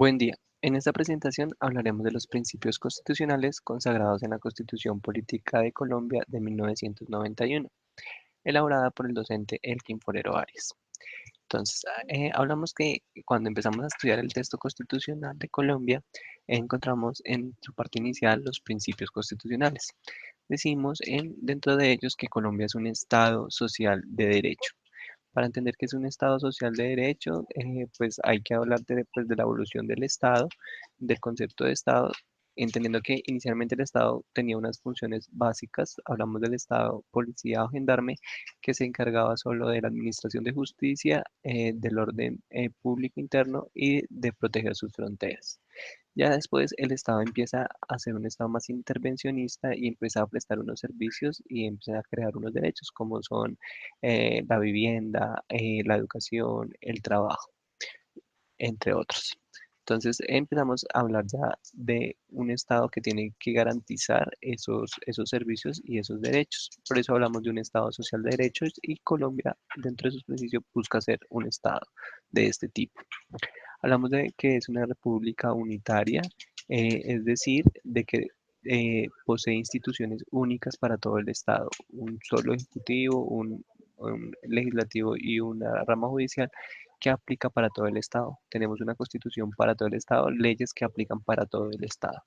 Buen día. En esta presentación hablaremos de los principios constitucionales consagrados en la Constitución Política de Colombia de 1991, elaborada por el docente Elkin Forero Arias. Entonces, hablamos que cuando empezamos a estudiar el texto constitucional de Colombia, encontramos en su parte inicial los principios constitucionales. Decimos dentro de ellos que Colombia es un Estado social de derecho. Para entender que es un Estado social de derecho, pues hay que hablar de la evolución del Estado, del concepto de Estado, entendiendo que inicialmente el Estado tenía unas funciones básicas, hablamos del Estado policía o gendarme, que se encargaba solo de la administración de justicia, del orden público interno y de proteger sus fronteras. Ya después el Estado empieza a ser un Estado más intervencionista y empieza a prestar unos servicios y empieza a crear unos derechos como son la vivienda, la educación, el trabajo, entre otros. Entonces empezamos a hablar ya de un Estado que tiene que garantizar esos servicios y esos derechos. Por eso hablamos de un Estado social de derechos y Colombia, dentro de sus principios, busca ser un Estado de este tipo. Hablamos de que es una república unitaria, es decir, de que posee instituciones únicas para todo el Estado, un solo ejecutivo, un legislativo y una rama judicial que aplica para todo el Estado. Tenemos una constitución para todo el Estado, leyes que aplican para todo el Estado.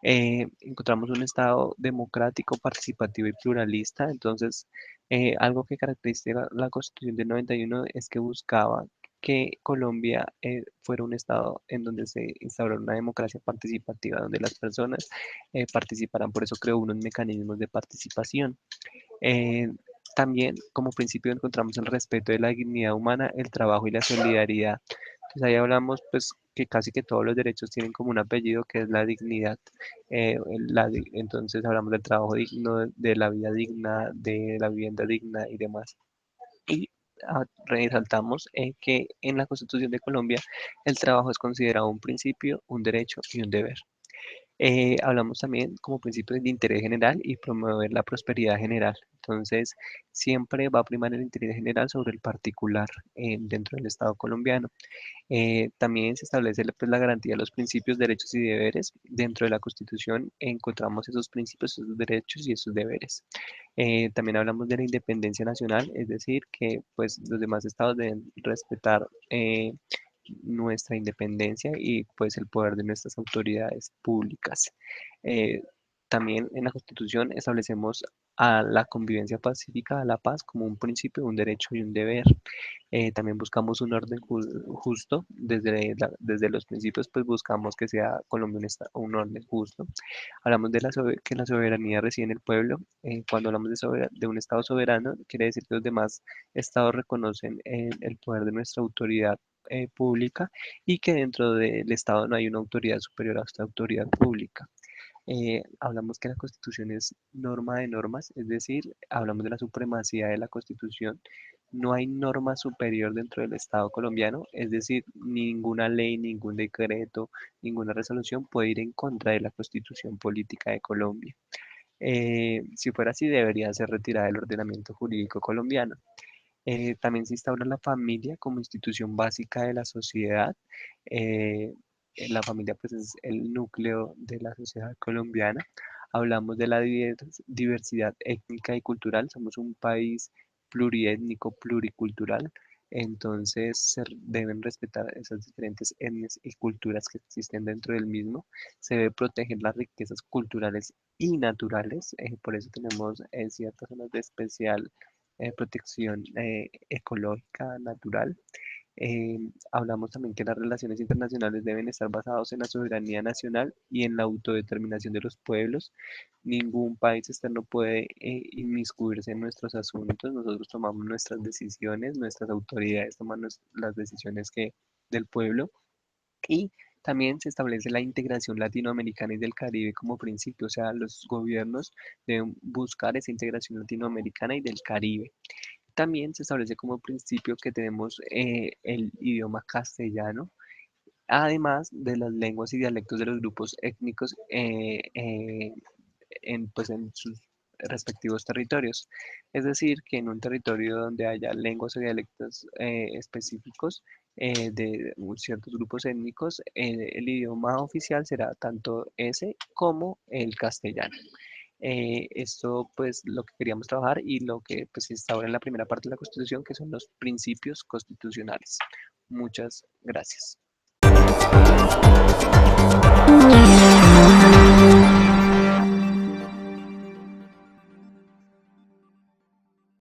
Encontramos un Estado democrático, participativo y pluralista. Entonces, algo que caracteriza la Constitución del 91 es que buscaba que Colombia fuera un Estado en donde se instaurara una democracia participativa, donde las personas participaran. Por eso creó unos mecanismos de participación. Eh, También como principio encontramos el respeto de la dignidad humana, el trabajo y la solidaridad. Entonces ahí hablamos pues que casi que todos los derechos tienen como un apellido que es la dignidad. Entonces hablamos del trabajo digno, de la vida digna, de la vivienda digna y demás. Y resaltamos que en la Constitución de Colombia el trabajo es considerado un principio, un derecho y un deber. Hablamos también como principios de interés general y promover la prosperidad general. Entonces, siempre va a primar el interés general sobre el particular dentro del Estado colombiano. También se establece pues, la garantía de los principios, derechos y deberes. Dentro de la Constitución encontramos esos principios, esos derechos y esos deberes. También hablamos de la independencia nacional, es decir, que pues, los demás estados deben respetar nuestra independencia y pues el poder de nuestras autoridades públicas. Eh, También en la Constitución establecemos a la convivencia pacífica, a la paz, como un principio, un derecho y un deber. También buscamos un orden justo, desde los principios, pues buscamos que sea Colombia un orden justo. Hablamos de que la soberanía reside en el pueblo. Cuando hablamos de un Estado soberano, quiere decir que los demás estados reconocen el poder de nuestra autoridad pública y que dentro del Estado no hay una autoridad superior a esta autoridad pública. Hablamos que la Constitución es norma de normas, es decir, hablamos de la supremacía de la Constitución. No hay norma superior dentro del Estado colombiano, es decir, ninguna ley, ningún decreto, ninguna resolución puede ir en contra de la Constitución política de Colombia. Si fuera así, debería ser retirada del ordenamiento jurídico colombiano. También se instaura la familia como institución básica de la sociedad. Eh, la familia pues es el núcleo de la sociedad colombiana. Hablamos de la diversidad étnica y cultural. Somos un país pluriétnico, pluricultural. Entonces deben respetar esas diferentes etnias y culturas que existen dentro del mismo. Se debe proteger las riquezas culturales y naturales. Por eso tenemos ciertas zonas de especial protección ecológica, natural. Hablamos también que las relaciones internacionales deben estar basadas en la soberanía nacional y en la autodeterminación de los pueblos. Ningún país externo puede inmiscuirse en nuestros asuntos. Nosotros tomamos nuestras decisiones, nuestras autoridades toman las decisiones del pueblo. Y también se establece la integración latinoamericana y del Caribe como principio, o sea, los gobiernos deben buscar esa integración latinoamericana y del Caribe. También se establece como principio que tenemos el idioma castellano, además de las lenguas y dialectos de los grupos étnicos pues, en sus respectivos territorios. Es decir, que en un territorio donde haya lenguas o dialectos específicos, de ciertos grupos étnicos, el idioma oficial será tanto ese como el castellano. Esto pues lo que queríamos trabajar y lo que pues está ahora en la primera parte de la Constitución, que son los principios constitucionales. Muchas gracias.